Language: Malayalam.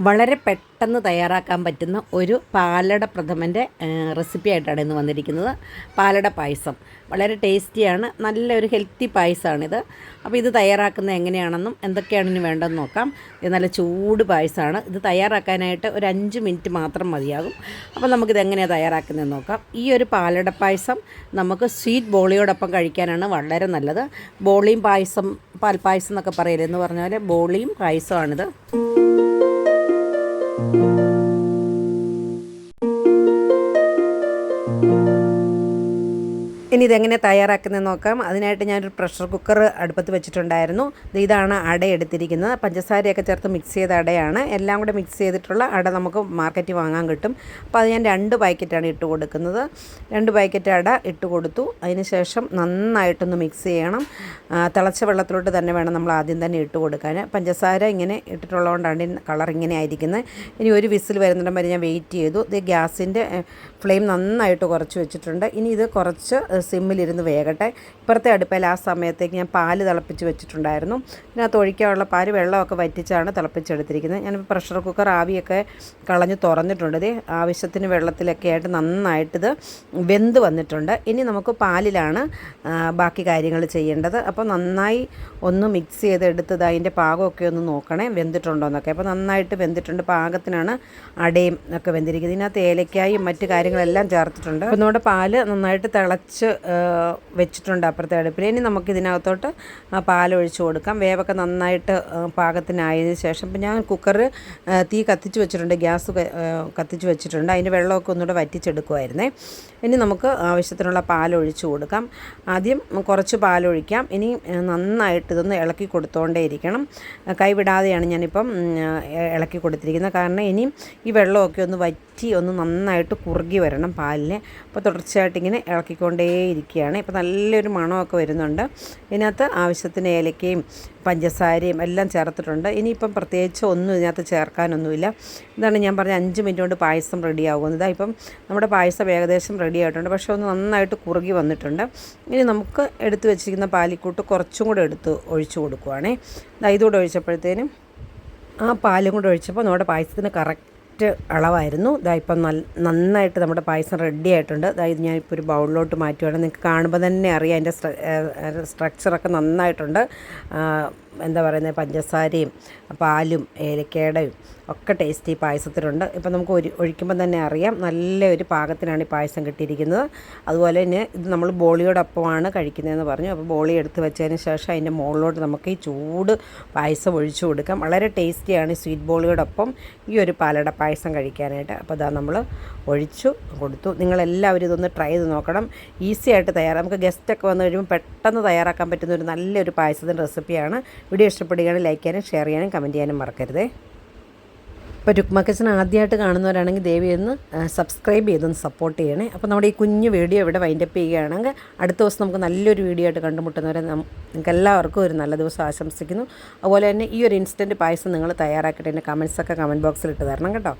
വളരെ പെട്ടെന്ന് തയ്യാറാക്കാൻ പറ്റുന്ന ഒരു പാലട പ്രഥമൻ്റെ റെസിപ്പി ആയിട്ടാണ് ഇന്ന് വന്നിരിക്കുന്നത്. പാലട പായസം വളരെ ടേസ്റ്റിയാണ്, നല്ലൊരു ഹെൽത്തി പായസമാണിത്. അപ്പോൾ ഇത് തയ്യാറാക്കുന്നത് എങ്ങനെയാണെന്നും എന്തൊക്കെയാണ് ഇനി വേണ്ടതെന്ന് നോക്കാം. ഇത് നല്ല ചൂട് പായസമാണ്. ഇത് തയ്യാറാക്കാനായിട്ട് ഒരു 5 മിനിറ്റ് മാത്രം മതിയാകും. അപ്പോൾ നമുക്കിത് എങ്ങനെയാണ് തയ്യാറാക്കുന്നതെന്ന് നോക്കാം. ഈ ഒരു പാലട പായസം നമുക്ക് സ്വീറ്റ് ബോളിയോടൊപ്പം കഴിക്കാനാണ് വളരെ നല്ലത്. ബോളിയും പായസം, പാൽപ്പായസം എന്നൊക്കെ പറയില്ലേ, എന്ന് പറഞ്ഞ പോലെ ബോളിയും പായസമാണിത്. ഇനി ഇതെങ്ങനെ തയ്യാറാക്കുന്നതെന്ന് നോക്കാം. അതിനായിട്ട് ഞാനൊരു പ്രഷർ കുക്കർ അടുപ്പത്ത് വെച്ചിട്ടുണ്ടായിരുന്നു. ഇതാണ് അട എടുത്തിരിക്കുന്നത്. പഞ്ചസാരയൊക്കെ ചേർത്ത് മിക്സ് ചെയ്ത അടയാണ്. എല്ലാം കൂടെ മിക്സ് ചെയ്തിട്ടുള്ള അട നമുക്ക് മാർക്കറ്റിൽ വാങ്ങാൻ കിട്ടും. അപ്പോൾ അത് ഞാൻ 2 പാക്കറ്റാണ് ഇട്ട് കൊടുക്കുന്നത്. 2 പാക്കറ്റ് അട ഇട്ട് കൊടുത്തു. അതിന് ശേഷം നന്നായിട്ടൊന്ന് മിക്സ് ചെയ്യണം. തിളച്ച വെള്ളത്തിലോട്ട് തന്നെ വേണം നമ്മൾ ആദ്യം തന്നെ ഇട്ട് കൊടുക്കാൻ. പഞ്ചസാര ഇങ്ങനെ ഇട്ടിട്ടുള്ളതുകൊണ്ടാണ് കളർ ഇങ്ങനെ ആയിരിക്കുന്നത്. ഇനി ഒരു വിസിൽ വരുന്നിടം വരെ ഞാൻ വെയിറ്റ് ചെയ്തു. ഇത് ഗ്യാസിൻ്റെ ഫ്ലെയിം നന്നായിട്ട് കുറച്ച് വെച്ചിട്ടുണ്ട്. ഇനി ഇത് കുറച്ച് സിമ്മിലിരുന്ന് വേകട്ടെ. ഇപ്പുറത്തെ അടുപ്പയിൽ ആ സമയത്തേക്ക് ഞാൻ പാല് തിളപ്പിച്ച് വെച്ചിട്ടുണ്ടായിരുന്നു. ഇതിനകത്ത് ഒഴിക്കാനുള്ള പാല് വെള്ളമൊക്കെ വറ്റിച്ചാണ് തിളപ്പിച്ചെടുത്തിരിക്കുന്നത്. ഞാൻ പ്രഷർ കുക്കർ ആവിയൊക്കെ കളഞ്ഞ് തുറന്നിട്ടുണ്ട്. ഇത് ആവശ്യത്തിന് വെള്ളത്തിലൊക്കെ ആയിട്ട് നന്നായിട്ടിത് വെന്ത് വന്നിട്ടുണ്ട്. ഇനി നമുക്ക് പാലിലാണ് ബാക്കി കാര്യങ്ങൾ ചെയ്യേണ്ടത്. അപ്പോൾ നന്നായി ഒന്ന് മിക്സ് ചെയ്തെടുത്തത് അതിൻ്റെ പാകമൊക്കെ ഒന്ന് നോക്കണേ, വെന്തിട്ടുണ്ടോയെന്നൊക്കെ. അപ്പോൾ നന്നായിട്ട് വെന്തിട്ടുണ്ട്, പാകത്തിനാണ് അടയും ഒക്കെ വെന്തിരിക്കുന്നത്. ഇതിനകത്ത് ഏലക്കായും മറ്റു കാര്യങ്ങളെല്ലാം ചേർത്തിട്ടുണ്ട്. അപ്പോൾ നമ്മുടെ പാല് നന്നായിട്ട് തിളച്ച് വെച്ചിട്ടുണ്ട് അപ്പുറത്തെ അടുപ്പിൽ. ഇനി നമുക്ക് ഇതിനകത്തോട്ട് പാലൊഴിച്ച് കൊടുക്കാം. വേവൊക്കെ നന്നായിട്ട് പാകത്തിനായതിനു ശേഷം ഇപ്പം ഞാൻ കുക്കർ തീ കത്തിച്ച് വെച്ചിട്ടുണ്ട്, ഗ്യാസ് കത്തിച്ച് വെച്ചിട്ടുണ്ട്. അതിൻ്റെ വെള്ളമൊക്കെ ഒന്നുകൂടെ വറ്റിച്ചെടുക്കുമായിരുന്നേ. ഇനി നമുക്ക് ആവശ്യത്തിനുള്ള പാലൊഴിച്ച് കൊടുക്കാം. ആദ്യം കുറച്ച് പാലൊഴിക്കാം. ഇനി നന്നായിട്ട് ഇതൊന്ന് ഇളക്കി കൊടുത്തുകൊണ്ടേ ഇരിക്കണം. കൈവിടാതെയാണ് ഞാനിപ്പം ഇളക്കി കൊടുത്തിരിക്കുന്നത്. കാരണം ഇനിയും ഈ വെള്ളമൊക്കെ ഒന്ന് വറ്റി ഒന്ന് നന്നായിട്ട് കുറുകി വരണം പാലിനെ. അപ്പോൾ തുടർച്ചയായിട്ട് ഇങ്ങനെ ഇളക്കിക്കൊണ്ടേ ഇരിക്കുകയാണ്. ഇപ്പോൾ നല്ലൊരു മണമൊക്കെ വരുന്നുണ്ട്. ഇതിനകത്ത് ആവശ്യത്തിന് ഏലക്കയും പഞ്ചസാരയും എല്ലാം ചേർത്തിട്ടുണ്ട്. ഇനിയിപ്പം പ്രത്യേകിച്ച് ഒന്നും ഇതിനകത്ത് ചേർക്കാനൊന്നുമില്ല. ഇതാണ് ഞാൻ പറഞ്ഞ 5 മിനിറ്റ് കൊണ്ട് പായസം റെഡിയാകുന്നത്. ഇപ്പം നമ്മുടെ പായസം ഏകദേശം റെഡി ആയിട്ടുണ്ട്, പക്ഷേ ഒന്ന് നന്നായിട്ട് കുറുകി വന്നിട്ടുണ്ട്. ഇനി നമുക്ക് എടുത്ത് വെച്ചിരിക്കുന്ന പാലിക്കൂട്ട് കുറച്ചും കൂടെ എടുത്ത് ഒഴിച്ചു കൊടുക്കുവാണേ. ഇതുകൂടെ ഒഴിച്ചപ്പോഴത്തേനും ആ പാലും കൂടെ ഒഴിച്ചപ്പോൾ നമ്മുടെ പായസത്തിന് കറക്റ്റ് അളവായിരുന്നു. ഇപ്പം നന്നായിട്ട് നമ്മുടെ പായസം റെഡി ആയിട്ടുണ്ട്. ഇത് ഞാനിപ്പോൾ ഒരു ബൗളിലോട്ട് മാറ്റുകയാണ്. നിങ്ങൾക്ക് കാണുമ്പോൾ തന്നെ അറിയാം അതിൻ്റെ സ്ട്രക്ചറൊക്കെ നന്നായിട്ടുണ്ട്. എന്താ പറയുന്നത്, പഞ്ചസാരയും പാലും ഏലക്കയുടെയും ഒക്കെ ടേസ്റ്റ് ഈ പായസത്തിലുണ്ട്. ഇപ്പം നമുക്ക് ഒഴിക്കുമ്പോൾ തന്നെ അറിയാം നല്ലൊരു പാകത്തിനാണ് ഈ പായസം കിട്ടിയിരിക്കുന്നത്. അതുപോലെ തന്നെ ഇത് നമ്മൾ ബോളിയോടൊപ്പമാണ് കഴിക്കുന്നതെന്ന് പറഞ്ഞു. അപ്പോൾ ബോളി എടുത്ത് വെച്ചതിന് ശേഷം അതിൻ്റെ മുകളിലോട്ട് നമുക്ക് ഈ ചൂട് പായസം ഒഴിച്ചു കൊടുക്കാം. വളരെ ടേസ്റ്റിയാണ് ഈ സ്വീറ്റ് ബോളിയോടൊപ്പം ഈ ഒരു പാലട പായസം കഴിക്കാനായിട്ട്. അപ്പോൾ ഇതാ നമ്മൾ ഒഴിച്ചു കൊടുത്തു. നിങ്ങളെല്ലാവരും ഇതൊന്ന് ട്രൈ ചെയ്ത് നോക്കണം. ഈസി ആയിട്ട് നമുക്ക് ഗസ്റ്റൊക്കെ വന്നു കഴിയുമ്പോൾ പെട്ടെന്ന് തയ്യാറാക്കാൻ പറ്റുന്ന ഒരു നല്ലൊരു പായസത്തിൻ്റെ റെസിപ്പിയാണ്. വീഡിയോ ഇഷ്ടപ്പെടുകയാണെങ്കിൽ ലൈക്ക് ചെയ്യാനും ഷെയർ ചെയ്യാനും കമൻറ്റ് ചെയ്യാനും മറക്കരുതേ. ഇപ്പോൾ രുക്മ കിച്ചൺ ആദ്യമായിട്ട് കാണുന്നവരാണെങ്കിൽ ദയവ് ഒന്ന് സബ്സ്ക്രൈബ് ചെയ്തൊന്ന് സപ്പോർട്ട് ചെയ്യണേ. അപ്പോൾ നമ്മുടെ ഈ കുഞ്ഞു വീഡിയോ ഇവിടെ വൈൻഡപ്പ് ചെയ്യുകയാണെങ്കിൽ അടുത്ത ദിവസം നമുക്ക് നല്ലൊരു വീഡിയോ ആയിട്ട് കണ്ടുമുട്ടുന്നവരെ നിങ്ങൾക്ക് എല്ലാവർക്കും ഒരു നല്ല ദിവസം ആശംസിക്കുന്നു. അതുപോലെ തന്നെ ഈ ഒരു ഇൻസ്റ്റൻറ്റ് പായസം നിങ്ങൾ തയ്യാറാക്കിയിട്ട് എൻ്റെ കമൻറ്റ്സൊക്കെ കമൻറ്റ് ബോക്സിൽ ഇട്ട് തരണം കേട്ടോ.